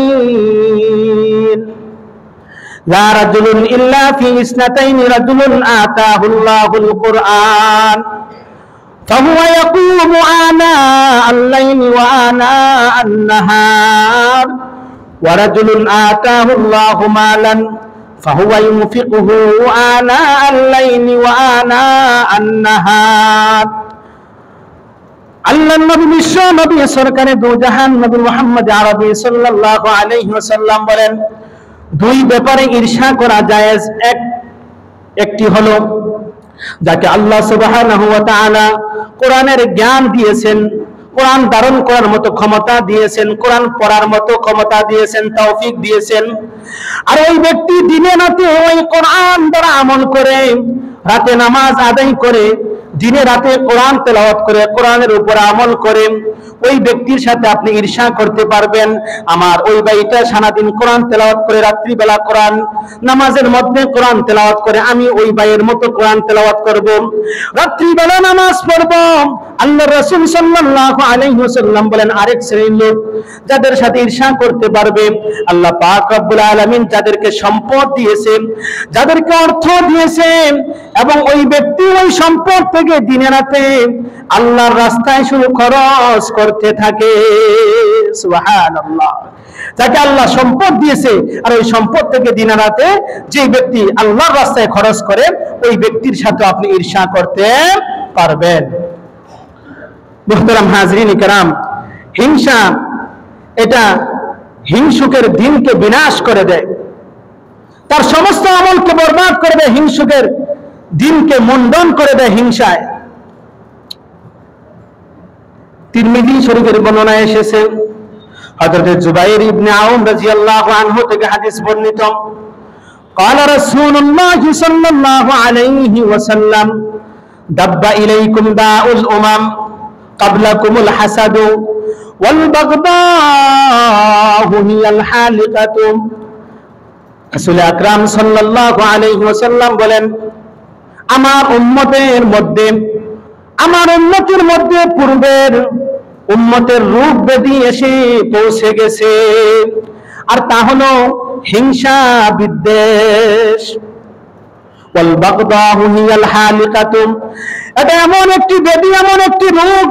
লা রাজুলুন ইল্লা ফি ইসনাতাইন, রাজুলুন আতাহুল্লাহুল কুরআন ফাহুয়া ইয়াকুমু আনাআ আল-লাইলি ওয়া আনাআ আন-নাহার, ওয়া রাজুলুন আতাহুল্লাহু মালান ফাহুয়া ইউনফিকুহু আনাআ আল-লাইলি ওয়া আনাআ আন-নাহার। আল্লাহর নবী, বিশ্ব নবী, সরকারে দু জাহান নবী মুহাম্মদ আরবি সাল্লাল্লাহু আলাইহি ওয়াসাল্লাম বলেন, 2 ব্যাপারে ঈর্ষা করা জায়েজ। একটি হলো যাকে আল্লাহ সুবহানাহু ওয়া তাআলা কোরআনের জ্ঞান দিয়েছেন, কোরআন ধারণ করার মতো ক্ষমতা দিয়েছেন, কোরআন পড়ার মতো ক্ষমতা দিয়েছেন, তৌফিক দিয়েছেন, আর ওই ব্যক্তি দিনে রাতে ওই কোরআন দ্বারা আমল করে, রাতে নামাজ আদায় করে, দিনে রাতে কোরআন তেলাওয়াত করে, কোরআনের উপর আমল করে, ওই ব্যক্তির সাথে আপনি ঈর্ষা করতে পারবেন। আমার ওই ভাইটা সারাদিন কোরআন তেলাওয়াত করে, রাত্রি বেলা কোরআন নামাজের মধ্যে কোরআন তেলাওয়াত করে, আমি ওই ভাইয়ের মতো কোরআন তেলাওয়াত করব, রাত্রি বেলা নামাজ পড়ব। আল্লাহর রাসূল সাল্লাল্লাহু আলাইহি ওয়াসাল্লাম বলেন, আরেক শ্রেণীর লোক যাদের সাথে ঈর্ষা করতে পারবে, আল্লাহ পাক রব্বুল আলামিন যাদেরকে সম্পদ দিয়েছেন, যাদেরকে অর্থ দিয়েছেন, এবং ওই ব্যক্তি ওই সম্পদ থেকে দিনে রাতে আল্লাহর রাস্তায় শুধু খরচ করতে থাকে। সুবহানাল্লাহ। যাকে আল্লাহ সম্পদ দিয়েছে, আর ওই সম্পদ থেকে দিনে রাতে যে ব্যক্তি আল্লাহর রাস্তায় খরচ করে, ওই ব্যক্তির সাথে আপনি ঈর্ষা করতে পারবেন। মুহতারাম হাজরিন কিরাম, হিংসা এটা হিংসুকের দিনকে বিনাশ করে দেয়, তার সমস্ত আমলকে বরবাদ করে দেয়, হিংসুকের দিনকে মুন্ডন করে দেয় হিংসায়। তিরমিজি শরীফের বর্ণনায় এসেছে, হযরত জুবাইর ইবনে আওম রাদিয়াল্লাহু আনহু থেকে হাদিস বর্ণিত, ক্বালা রাসূলুল্লাহ সাল্লাল্লাহু আলাইহি ওয়াসাল্লাম, দাব্বা ইলাইকুম দাউল উমাম ক্বাবলাকুমুল হাসাদু ওয়াল বাগদাহু হিয়াল হালিকাতু। রাসূল আকরাম সাল্লাল্লাহু আলাইহি ওয়াসাল্লাম বলেন, আমার উম্মতের মধ্যে পূর্বের উম্মতের রূপ ব্যাধি এসে পৌঁছে গেছে, আর তা হলো হিংসা, বিদ্বেষ। ওয়াল বাগদাহু হিয়াল হালিকাতু, এটা এমন একটি ব্যাধি, এমন একটি রোগ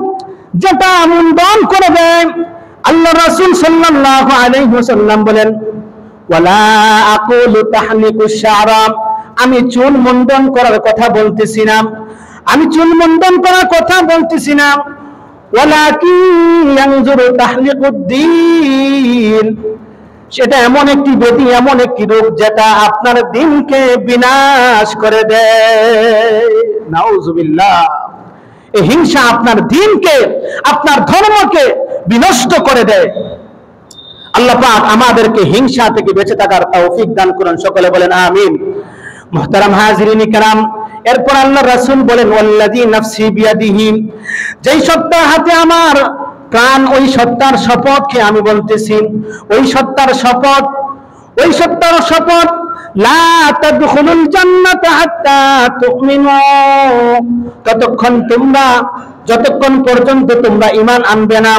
যেটা মুন্ডন করে দেয়। আল্লাহ রাসূল সাল্লাল্লাহু আলাইহি ওয়াসাল্লাম বলেন, ওয়ালা আকুলু তাহলিকুশ শা'রা, আমি চুল মুন্ডন করার কথা বলতেছি না, আমি চুল মুন্ডন করার কথা বলতেছি না, ওয়ালাকিন ইয়ানজুরু তাহলিকুদ্দীন, সেটা এমন একটি ব্যাধি, এমন একটি রোগ যেটা আপনার দিনকে বিনাশ করে দেয়। নাউযুবিল্লাহ। এই হিংসা আপনার দিনকে, আপনার ধর্মকে বিনষ্ট করে দেয়। আল্লাহ পাক আমাদেরকে হিংসা থেকে বেঁচে থাকার তৌফিক দান করুন, সকলে বলেন আমিন। মুহতারাম হাজিরিন কিরাম, এরপর আল্লাহ রাসূল বলেন, ওয়াল্লাযী নাফসি বিয়াদিহি, যেই সত্তার হাতে আমার প্রাণ, ওই সত্তার শপথ খেয়ে আমি বলতেছি, ওই সত্তার শপথ, লা তাদখুলুল জান্নাতা হাত্তা তুমিনু, যতক্ষণ পর্যন্ত তোমরা ঈমান আনবে না,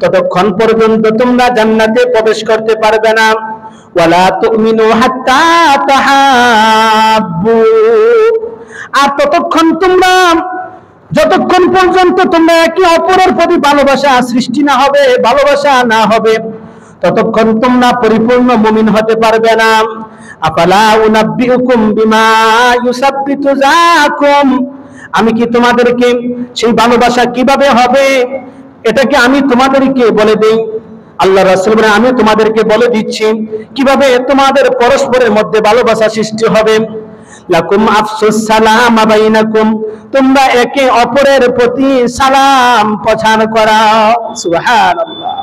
ততক্ষণ পর্যন্ত তোমরা জান্নাতে প্রবেশ করতে পারবে না। ওয়ালা তুমিনু হাত্তা তাহাব্বু, আর যতক্ষণ পর্যন্ত তোমরা একে অপরের প্রতি ভালোবাসা সৃষ্টি না হবে, ভালোবাসা না হবে, ততক্ষণ তোমরা পরিপূর্ণ মুমিন হতে পারবে না। আফালা উনাব্বিউকুম বিমা ইউসাব্বিতু যাকুম, আমি কি তোমাদেরকে সেই ভালোবাসা কিভাবে হবে এটাকে আমি তোমাদেরকে বলে দেই। আল্লাহ রাসূল বলেন, আমি তোমাদেরকে বলে দিচ্ছি কিভাবে তোমাদের পরস্পরের মধ্যে ভালোবাসা সৃষ্টি হবে। লাকুম আফসুস সালাম বাইনাকুম, তোমরা একে অপরের প্রতি সালাম প্রচার করাও। সুবহানাল্লাহ,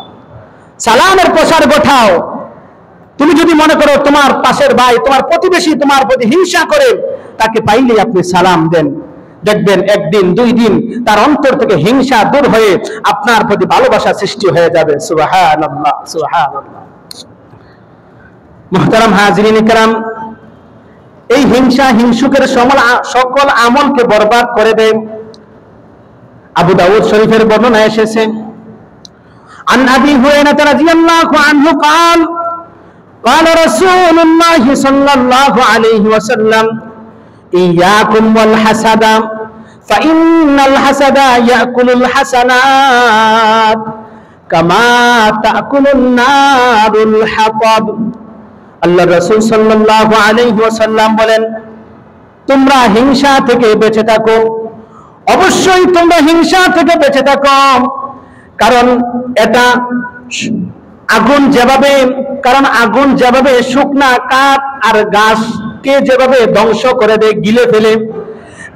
সালামের প্রচার ঘটাও। তুমি যদি মনে করো তোমার পাশের ভাই, তোমার প্রতিবেশী তোমার প্রতি হিংসা করে, তাকে পাইলে আপনি সালাম দেন, দেখবেন একদিন দুই দিন তার অন্তর থেকে হিংসা দূর হয়ে আপনার প্রতি ভালোবাসা সৃষ্টি হয়ে যাবে। সুবহানাল্লাহ, সুবহানাল্লাহ। মুহতারাম হাজিরিন কিরাম, এই হিংসা হিংসুকের সকল আমলকে বরবাদ করে দেয়। আবু দাউদ শরীফের বর্ণনা এসেছে, আন আবি হুরায়রা রাদিয়াল্লাহু আনহু قال قال رسول الله صلى الله عليه وسلم إياكم والحسد فإن الحسد يأكل الحسنات كما تأكل النار الحطب। আল্লাহ রাসূল সাল্লাল্লাহু আলাইহি ওয়াসাল্লাম বলেন, তোমরা হিংসা থেকে বেঁচে থাকো, অবশ্যই তোমরা হিংসা থেকে বেঁচে থাকো। কারণ এটা আগুন যেভাবে শুকনা কাঠ আর গাছকে যেভাবে ধ্বংস করে দেয়, গিলে ফেলে,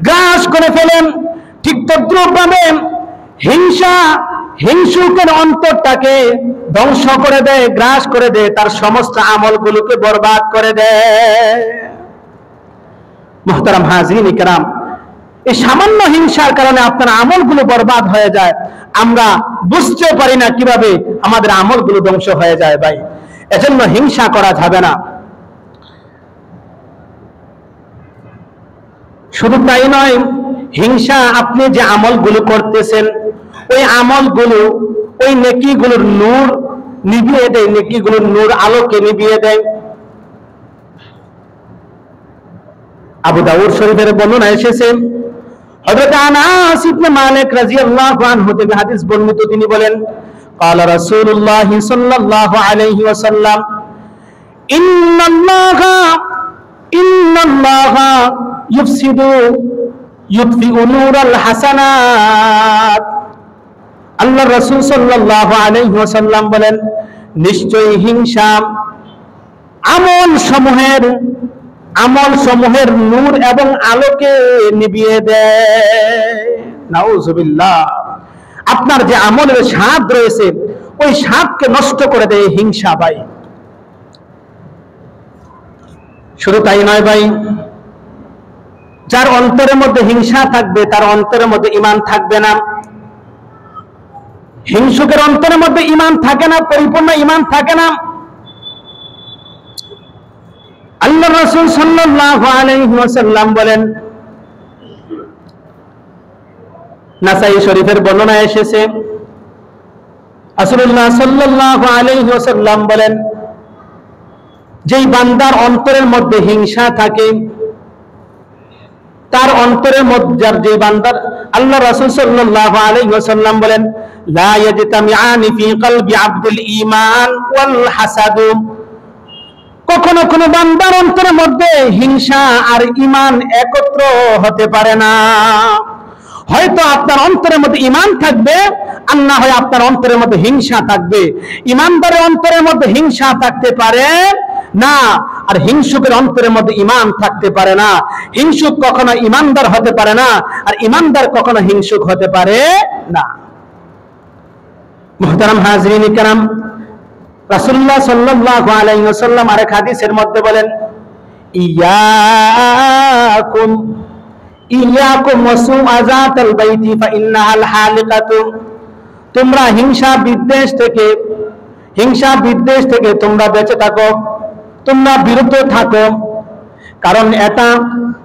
গ্রাস করে ফেলেন, ঠিক তদ্রূপভাবে হিংসা হিংসুকের অন্তরটাকে ধ্বংস করে দেয়, গ্রাস করে দেয়, তার সমস্ত আমলগুলোকে বরবাদ করে দেয়। মুহতারাম হাজিরিন কিরাম, এই সামান্য হিংসার কারণে আপনার আমলগুলো বরবাদ হয়ে যায়, আমরা বুঝতেও পারি না কিভাবে আমাদের আমলগুলো ধ্বংস হয়ে যায়। ভাই, এজন্য হিংসা করা যাবে না। শুধু তাই নয়, হিংসা আপনি যে আমলগুলো করতেছেন, ওই আমলগুলো, ওই নেকিগুলোর নূর নিভিয়ে দেয়, নেকিগুলোর নূর আলোকে নিভিয়ে দেয়। আবু দাউদ শরীফের বর্ণনা এসেছে, হযরত আনাস ইবনে মালিক রাদিয়াল্লাহু আনহু থেকে হাদিস বর্ণিত, তিনি বলেন, قال رسول الله صلى الله عليه وسلم إن الله يطفئ نور الحسنات। আল্লাহ রাসূল সাল্লাল্লাহু আলাইহি ওয়াসাল্লাম বলেন, নিশ্চয়ই হিংসা আমল সমূহের নূর এবং আলোকে নিভিয়ে দেয়। নাউযুবিল্লাহ, আপনার যে আমলের স্বাদ রয়েছে, ওই স্বাদকে নষ্ট করে দেয় হিংসা। ভাই, শুধু তাই নয় ভাই, যার অন্তরের মধ্যে হিংসা থাকবে তার অন্তরের মধ্যে ঈমান থাকবে না। হিংসুকের অন্তরের মধ্যে ঈমান থাকে না, পরিপূর্ণ ঈমান থাকে না। আল্লাহ রাসূল সাল্লাল্লাহু আলাইহি ওয়াসাল্লাম বলেন, নাসাই শরীফের বর্ণনা এসেছে, রাসূলুল্লাহ সাল্লাল্লাহু আলাইহি ওয়াসাল্লাম বলেন, যেই বান্দার অন্তরের মধ্যে হিংসা থাকে, তার অন্তরের মধ্যে যে বান্দার, আল্লাহ রাসূল সাল্লাল্লাহু আলাইহি ওয়াসাল্লাম বলেন, লা ইয়াজতামিআনি ফি কলবি আবদুল ঈমান ওয়াল হাসাদ। কখনো কোনো বান্দার অন্তরের মধ্যে হিংসা আর ঈমান একত্র হতে পারে না। হয়তো আপনার অন্তরের মধ্যে ঈমান থাকবে, আর না হয় আপনার অন্তরের মধ্যে হিংসা থাকবে। ঈমানদারের অন্তরের মধ্যে হিংসা থাকতে পারে না, আর হিংসুকের অন্তরের মধ্যে ঈমান থাকতে পারে না। হিংসুক কখনো ঈমানদার হতে পারে না, আর ঈমানদার কখনো হিংসুক হতে পারে না। মুহতারাম হাজিরিন কিরাম, রাসূলুল্লাহ সাল্লাল্লাহু আলাইহি ওয়াসাল্লাম আরেক হাদিসের মধ্যে বলেন, ইয়াকুম ওয়াসুআযাতাল বাইতি ফাইন্নাহাল হালিকাতু। তোমরা হিংসা বিদ্বেষ থেকে তোমরা বেঁচে থাকো, তোমরা বিরত থাকো, কারণ এটা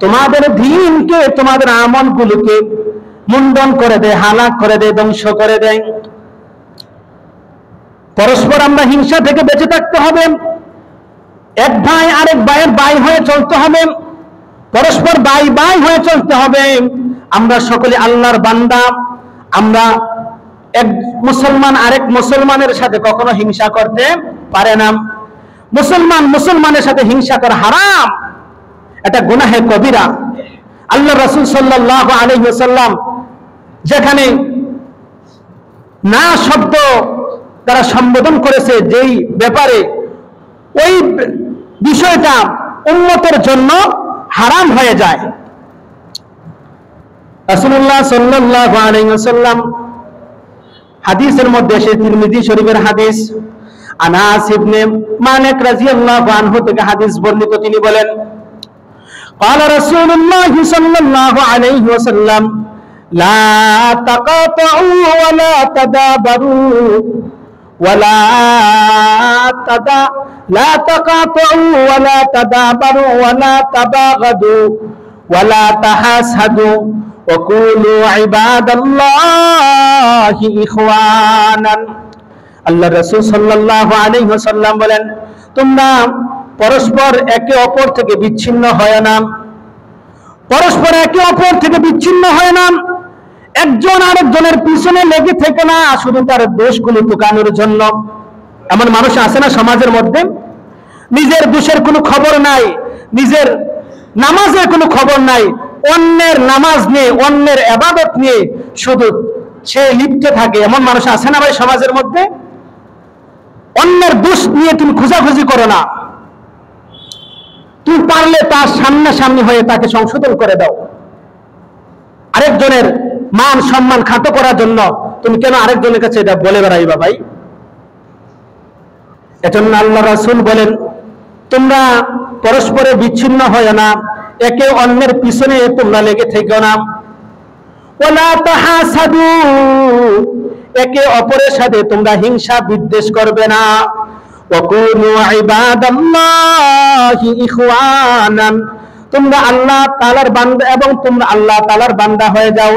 তোমাদের দ্বীনকে, তোমাদের আমলগুলোকে মুন্ডন করে দেয়, হালাক করে দেয়, ধ্বংস করে দেয়। পরস্পর আমরা হিংসা থেকে বেঁচে থাকতে হবে। এক ভাই আরেক ভাইয়ের ভাই হয়ে চলতে হবে, পরস্পর ভাই ভাই হয়ে চলতে হবে। আমরা সকলে আল্লাহর বান্দা, আমরা এক মুসলমান আরেক মুসলমানের সাথে কখনো হিংসা করতে পারে না। মুসলমানের সাথে হিংসা করা হারাম, এটা গুনাহে কবিরা। আল্লাহ রাসূল সাল্লাল্লাহু আলাইহি ওয়াসাল্লাম যেখানে না শব্দ তারা সম্বোধন করেছে, যেই ব্যাপারে ওই বিষয়টা উম্মতের জন্য হারাম হয়ে যায়। রাসূলুল্লাহ সাল্লাল্লাহু আলাইহি ওয়াসাল্লাম হাদিসের মধ্যে এসে, তিরমিজি শরীফের হাদিস, আনাস ইবনে মালিক রাদিয়াল্লাহু আনহু থেকে হাদিস বর্ণিত, তিনি বলেন, قال رسول الله صلى الله عليه وسلم لا تقاطعوا ولا تدابروا لا تقاطعوا ولا تدابروا ولا تباغضوا ولا تحاسدوا وقولوا عباد الله إخوانا। আল্লাহ রাসূল সাল্লাল্লাহু আলাইহি ওয়াসাল্লাম বলেন, তোমরা পরস্পর একে অপর থেকে বিচ্ছিন্ন হয় না, পরস্পর একে অপর থেকে বিচ্ছিন্ন হয় না, একজন আরেকজনের পিছনে লেগে থেকে না শুধু তার দোষগুলো লুকানোর জন্য। এমন মানুষ আছে না সমাজের মধ্যে, নিজের দোষের কোনো খবর নাই, নিজের নামাজের কোনো খবর নাই, অন্যের নামাজ নিয়ে, অন্যের ইবাদত নিয়ে শুধু সে লিপ্ত থাকে। এমন মানুষ আছে না ভাই সমাজের মধ্যে? অন্যের দোষ নিয়ে তুমি খোঁজাখুঁজি করো না, তুমি পারলে তার সামনাসামনি হয়ে তাকে সংশোধন করে দাও। আরেকজনের মান সম্মান খাটো করার জন্য তুমি কেন আরেকজনের কাছে এটা বলে বেড়াইবা ভাই? এজন্য আল্লাহ রাসূল বলেন, তোমরা পরস্পরে বিচ্ছিন্ন হয় না, একে অন্যের পিছনে তোমরা লেগে থেকো না। ওয়ালা তাহাসাদু, একে অপরের সাথে তোমরা হিংসা বিদ্বেষ করবে না। ওয়াকুনু ইবাদাল্লাহি ইখওয়ানান, তোমরা আল্লাহ তাআলার বান্দা এবং তোমরা আল্লাহ তাআলার বান্দা হয়ে যাও,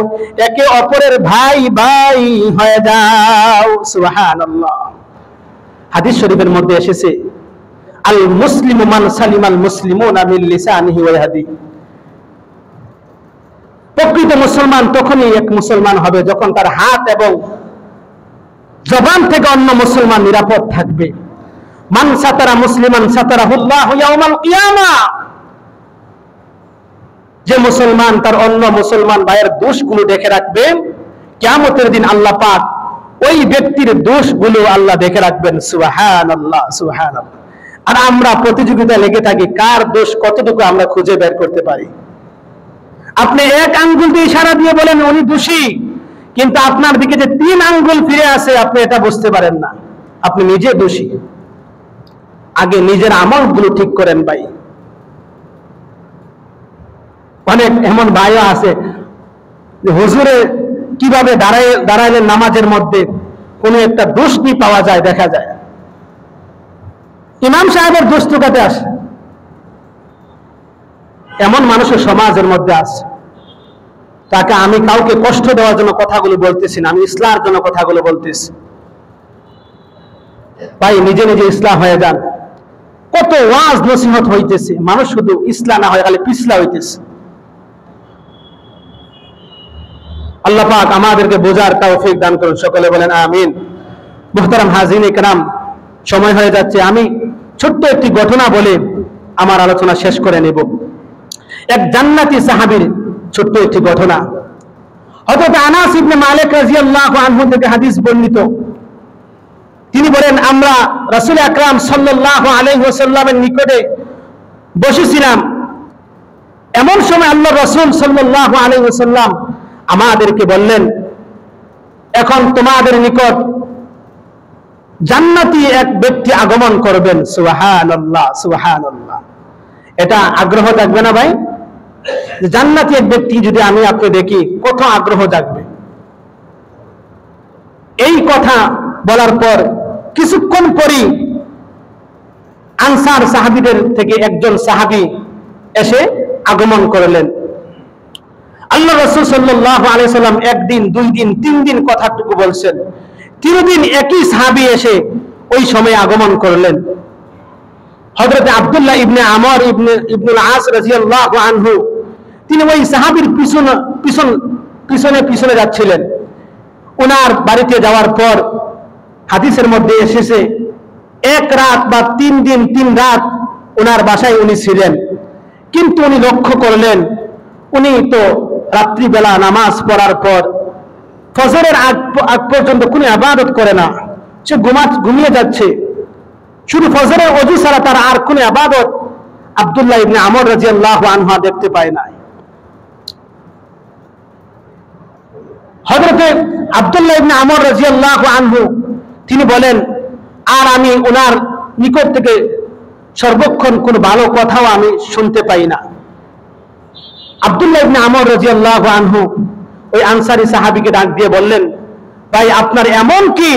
একে অপরের ভাই ভাই হয়ে যাও। সুবহানাল্লাহ। হাদিস শরীফের মধ্যে এসেছে, আল মুসলিমু মান সালিমাল মুসলিমুনা মিন লিসানিহি ওয়া ইয়াদিহি, প্রকৃত মুসলমান তখনই এক মুসলমান হবে যখন তার হাত এবং জবান থেকে অন্য মুসলমান নিরাপদ থাকবে। মান সাতারা মুসলিমান সাতারাহুল্লাহু ইয়াউমাল কিয়ামাহ, যে মুসলমান তার অন্য মুসলমান ভাইয়ের দোষগুলো দেখে রাখবে, কিয়ামতের দিন আল্লাহ পাক ওই ব্যক্তির দোষগুলো আল্লাহ দেখে রাখবেন। সুবহানাল্লাহ, সুবহানাল্লাহ। আর আমরা প্রতিযোগিতায় লেগে থাকি কার দোষ কতটুকু আমরা খুঁজে বের করতে পারি। আপনি এক আঙ্গুল দিয়ে ইশারা দিয়ে বলেন উনি দোষী, কিন্তু আপনার দিকে যে 3 আঙ্গুল ফিরে আসে আপনি এটা বুঝতে পারেন না, আপনি নিজে দোষী। আগে নিজের আমলগুলো ঠিক করেন ভাই। অনেক এমন ভাইও আছে হুজুরে কিভাবে দাঁড়াইলে নামাজের মধ্যে কোনো একটা দোষ নিয়ে পাওয়া যায়, দেখা যায় ইমাম সাহেবের দোষ টুকাতে আসে। এমন মানুষের সমাজের মধ্যে আছে। তাকে আমি কাউকে কষ্ট দেওয়ার জন্য কথাগুলো বলতেছি না, আমি ইসলামের জন্য কথাগুলো বলতেছি। ভাই নিজে নিজে ইসলাম হয়ে যান। কত ওয়াজ নসিহত হইতেছে, মানুষ শুধু ইসলাম না হয়ে খালি পিছলা হইতেছে। আল্লাহ পাক আমাদেরকে বোঝার তৌফিক দান করুন, সকলে বলেন আমিন। মুহতারাম হাজিরিন ইকরাম, সময় হয়ে যাচ্ছে, আমি ছোট্ট একটি ঘটনা বলে আমার আলোচনা শেষ করে নেব। এক জান্নাতি সাহাবীর ছোট্ট একটি ঘটনা। হযরত আনাস ইবনে মালিক রাদিয়াল্লাহু আনহু থেকে হাদিস বর্ণিত, তিনি বলেন, আমরা রাসূল আকরাম সাল্লাল্লাহু আলাইহি ওয়াসাল্লামের নিকটে বসেছিলাম। এমন সময় আল্লাহ রাসূল সাল্লাল্লাহু আলাইহি ওয়াসাল্লাম আমাদেরকে বললেন, এখন তোমাদের নিকট জান্নাতি এক ব্যক্তি আগমন করবেন। সুবহানাল্লাহ, সুবহানাল্লাহ। এটা আগ্রহ জাগবে না ভাই? জান্নাতি এক ব্যক্তি যদি আমি আপনি দেখি, কত আগ্রহ জাগবে। এই কথা বলার পর কিছুক্ষণ পরই আনসার সাহাবীদের থেকে একজন সাহাবী এসে আগমন করলেন। আল্লাহ রাসূল সাল্লাল্লাহু আলাইহি সাল্লাম একদিন, 2 দিন, 3 দিন কথাটুকু বলছেন। 3 দিন একই সাহাবী এসে ওই সময় আগমন করলেন। হযরত আব্দুল্লাহ ইবনে আমর ইবনুল আস রাদিয়াল্লাহু আনহু, তিনি ওই সাহাবীর পিছনে যাচ্ছিলেন। ওনার বাড়িতে যাওয়ার পর হাদিসের মধ্যে এসেছে 1 রাত বা 3 দিন 3 রাত ওনার বাসায় উনি ছিলেন। কিন্তু উনি লক্ষ্য করলেন, উনি তো রাত্রিবেলা নামাজ পড়ার পর ফজরের আগ পর্যন্ত কোনো ইবাদত করে না, সে ঘুমিয়ে যাচ্ছে। শুধু ফজরের ওযু ছাড়া তার আর কোনো ইবাদত আব্দুল্লাহ ইবনে আমর রাদিয়াল্লাহু আনহু দেখতে পায় না। হযরতে আব্দুল্লাহ ইবনে আমর রাদিয়াল্লাহু আনহু তিনি বলেন, আর আমি ওনার নিকট থেকে সর্বক্ষণ কোনো ভালো কথাও আমি শুনতে পাই না। আব্দুল্লাহ ইবনে আমর রাদিয়াল্লাহু আনহু ওই আনসারী সাহাবীকে ডাক দিয়ে বললেন, ভাই আপনার এমন কি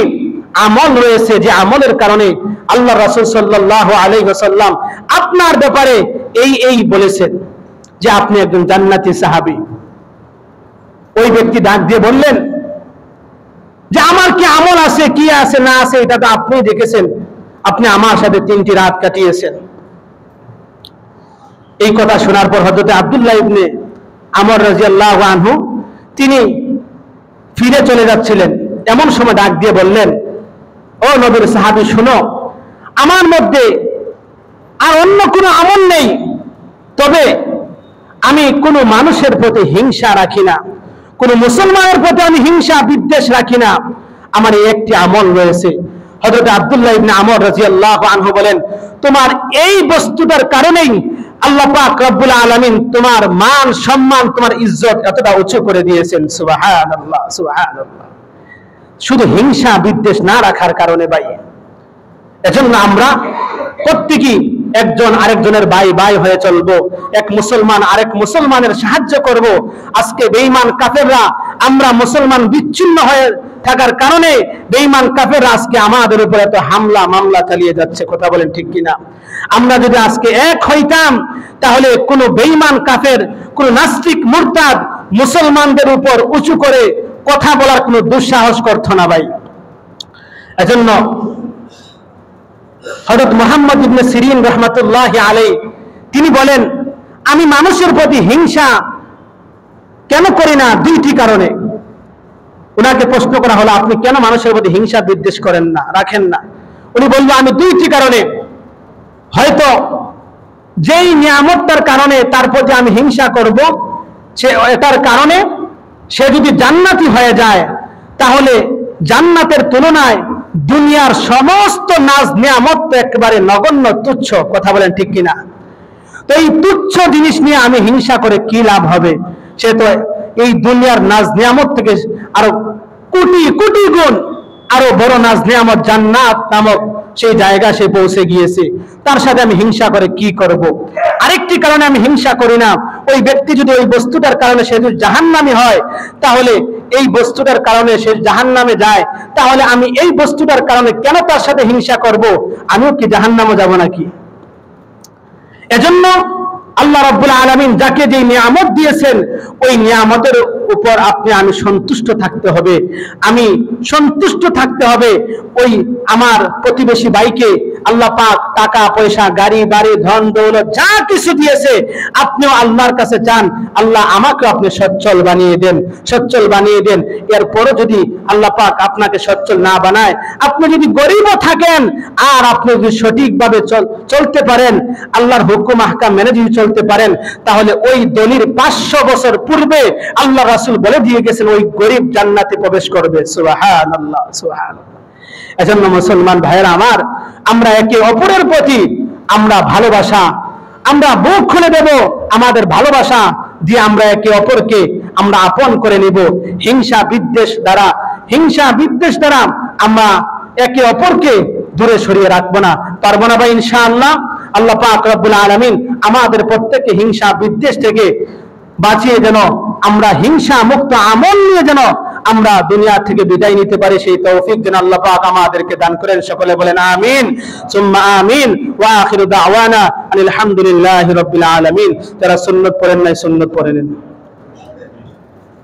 আমল রয়েছে যে আমলের কারণে আল্লাহ রাসূল সাল্লাল্লাহু আলাইহি ওয়াসাল্লাম আপনার ব্যাপারে এই বলেছেন যে আপনি একজন জান্নাতি সাহাবী? ওই ব্যক্তি ডাক দিয়ে বললেন যে আমার কি আমল আছে, কি আছে না আছে এটা তো আপনি দেখেছেন, আপনি আমার সাথে 3টি রাত কাটিয়েছেন। এই কথা শোনার পর হযরত আব্দুল্লাহ ইবনে আমর রাদিয়াল্লাহু আনহু তিনি ফিরে চলে যাচ্ছিলেন, এমন সময় ডাক দিয়ে বললেন, ও নবীর সাহাবী শুনো, আমার মধ্যে আর অন্য কোনো আমল নেই, তবে আমি কোনো মানুষের প্রতি হিংসা রাখি না, কোনো মুসলমানের প্রতি আমি হিংসা বিদ্বেষ রাখি না, আমার এই একটি আমল রয়েছে। হযরত আব্দুল্লাহ ইবনে আমর রাদিয়াল্লাহু আনহু বলেন, তোমার এই বস্তুটার কারণেই আল্লাহ পাক রব্বুল আলামিন তোমার মান সম্মান তোমার ইজ্জত এতটা উঁচু করে দিয়েছেন। সুবহানাল্লাহ সুবহানাল্লাহ। শুধু হিংসা বিদ্বেষ না রাখার কারণে ভাই, এজন্য আমরা প্রত্যেকেই একজন আরেকজনের ভাই হয়ে চলবো, এক মুসলমান আরেক মুসলমানের সাহায্য করব। আজকে বেঈমান কাফেররা, আমরা মুসলমান বিচ্ছিন্ন হয়ে থাকার কারণে বেঈমান কাফেররা আজকে আমাদের উপরে এত হামলা মামলা চালিয়ে যাচ্ছে, কথা বলেন ঠিক কিনা? আমরা যদি আজকে এক হইতাম তাহলে কোনো বেঈমান কাফের, কোনো নাস্তিক মুরতাদ মুসলমানদের উপর উঁচু করে কথা বলার কোনো দুঃসাহস করতো না ভাই। এজন্য হযরত মুহাম্মদ ইবনে সিরিন রাহমাতুল্লাহি আলাইহি তিনি বলেন, আমি মানুষের প্রতি হিংসা কেন করি না? 2টি কারণে। ওনাকে প্রশ্ন করা হলো, আপনি কেন মানুষের প্রতি হিংসা বিদ্বেষ করেন না, রাখেন না? উনি বললেন, আমি 2টি কারণে। হয়তো যেই নিয়ামতটার কারণে তার প্রতি আমি হিংসা করব, এটার কারণে সে যদি জান্নাতি হয়ে যায়, তাহলে জান্নাতের তুলনায় দুনিয়ার সমস্ত নাজ নিয়ামত তো একেবারে নগণ্য তুচ্ছ, কথা বলেন ঠিক কিনা? তো এই তুচ্ছ জিনিস নিয়ে আমি হিংসা করে কি লাভ হবে? সে তো এই দুনিয়ার নাজ নিয়ামত থেকে আরো কোটি কোটি গুণ আরো বড় নাজ নিয়ামত জান্নাত নামক সেই জায়গা সে পৌঁছে গিয়েছে, তার সাথে আমি হিংসা করে কি করব? আরেকটি কারণে আমি হিংসা করি না, ওই ব্যক্তি যদি ওই বস্তুটার কারণে সে যদি জাহান্নামী হয়, তাহলে এই বস্তুটার কারণে সে জাহান্নামে যায়, তাহলে আমি এই বস্তুটার কারণে কেন তার সাথে হিংসা করব? আমিও কি জাহান্নামে যাব নাকি? এজন্য আল্লাহ রাব্বুল আলামিন যাকে যে নিয়ামত দিয়েছেন, ওই নিয়ামতের উপর আপনি আমি সন্তুষ্ট থাকতে হবে। আমি সন্তুষ্ট থাকতে হবে ওই আমার প্রতিবেশী ভাইকে আল্লাহ পাক টাকা পয়সা গাড়ি বাড়ি ধন দৌলত যা কিছু দিয়েছে, আপনিও আল্লাহর কাছে চান, আল্লাহ আমাকে আপনি সচ্ছল বানিয়ে দেন, সচ্ছল বানিয়ে দেন। এরপরও যদি আল্লাহ পাক আপনাকে সচ্ছল না বানায়, আপনি যদি গরিবও থাকেন আর আপনি যদি সঠিকভাবে চলতে পারেন, আল্লাহর হুকুম আহকাম মেনে যদি চলতে পারেন, তাহলে ওই দলির 500 বছর পূর্বে আল্লাহ রাসূল বলে দিয়ে গেছেন ওই গরিব জান্নাতে প্রবেশ করবে। সুবহানাল্লাহ সুবহানাল্লাহ। এজন্য মুসলমান ভাইয়েরা আমার, আমরা একে অপরের প্রতি আমরা ভালোবাসা, আমরা বুক খুলে দেব, আমাদের ভালোবাসা দিয়ে আমরা একে অপরকে আমরা আপন করে নিব। হিংসা বিদ্বেষ দ্বারা আমরা একে অপরকে দূরে সরিয়ে রাখবো না, পারবো না ভাই ইনশাআল্লাহ। আল্লাহ পাক রব্বুল আলামিন আমাদের প্রত্যেককে হিংসা বিদ্বেষ থেকে বাঁচিয়ে যেন আমরা হিংসা মুক্ত আমল নিয়ে যেন আমরা দুনিয়া থেকে বিদায় নিতে পারি, সেই তৌফিক যেন আল্লাহ পাক আমাদেরকে দান করেন। সকলে বলেন আমিন সুম্মা আমিন। ওয়া আখিরু দাওয়ানা আলহামদুলিল্লাহি রাব্বিল আলামিন। যারা সুন্নাত পড়েন নাই সুন্নাত পড়ে নিন।